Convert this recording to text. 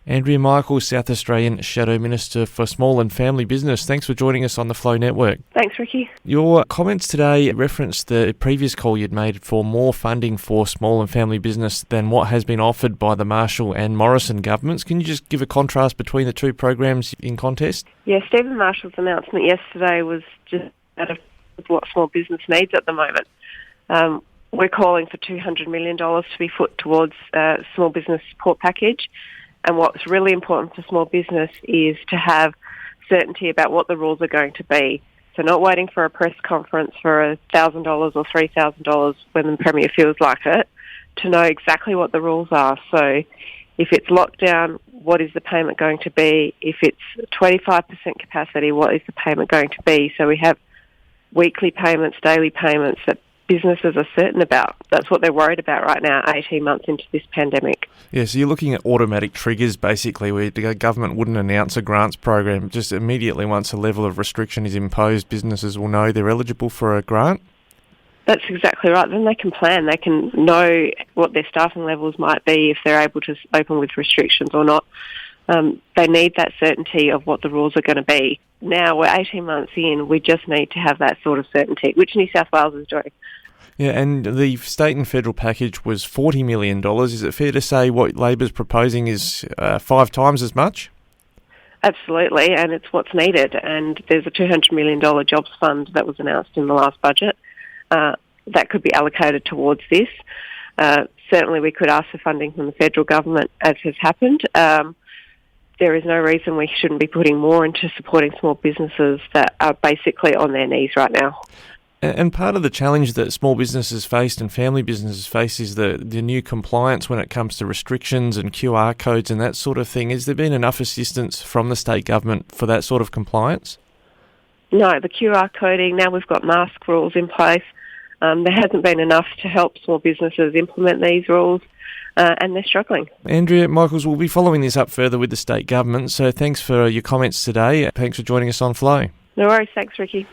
Andrea Michaels, South Australian Shadow Minister for Small and Family Business. Thanks for joining us on the Flow Network. Thanks, Ricky. Your comments today referenced the previous call you'd made for more funding for small and family business than what has been offered by the Marshall and Morrison governments. Can you just give a contrast between the two programs in contest? Yeah, Stephen Marshall's announcement yesterday was just out of what small business needs at the moment. We're calling for $200 million to be put towards a small business support package. And what's really important for small business is to have certainty about what the rules are going to be. So not waiting for a press conference for $1,000 or $3,000 when the Premier feels like it, to know exactly what the rules are. So if it's lockdown, what is the payment going to be? If it's 25% capacity, what is the payment going to be? So we have weekly payments, daily payments that businesses are certain about. That's what they're worried about right now, 18 months into this pandemic. Yeah, so you're looking at automatic triggers, basically, where the government wouldn't announce a grants program. Just immediately once a level of restriction is imposed, businesses will know they're eligible for a grant? That's exactly right. Then they can plan. They can know what their staffing levels might be if they're able to open with restrictions or not. They need that certainty of what the rules are going to be. Now, we're 18 months in, we just need to have that sort of certainty, which New South Wales is doing. Yeah, and the state and federal package was $40 million. Is it fair to say what Labor's proposing is 5 times as much? Absolutely, and it's what's needed. And there's a $200 million jobs fund that was announced in the last budget that could be allocated towards this. Certainly we could ask for funding from the federal government, as has happened. There is no reason we shouldn't be putting more into supporting small businesses that are basically on their knees right now. And part of the challenge that small businesses faced and family businesses face is the new compliance when it comes to restrictions and QR codes and that sort of thing. Has there been enough assistance from the state government for that sort of compliance? No, the QR coding, now we've got mask rules in place. There hasn't been enough to help small businesses implement these rules, and they're struggling. Andrea Michaels, will be following this up further with the state government, so thanks for your comments today. Thanks for joining us on Flow. No worries, thanks, Ricky.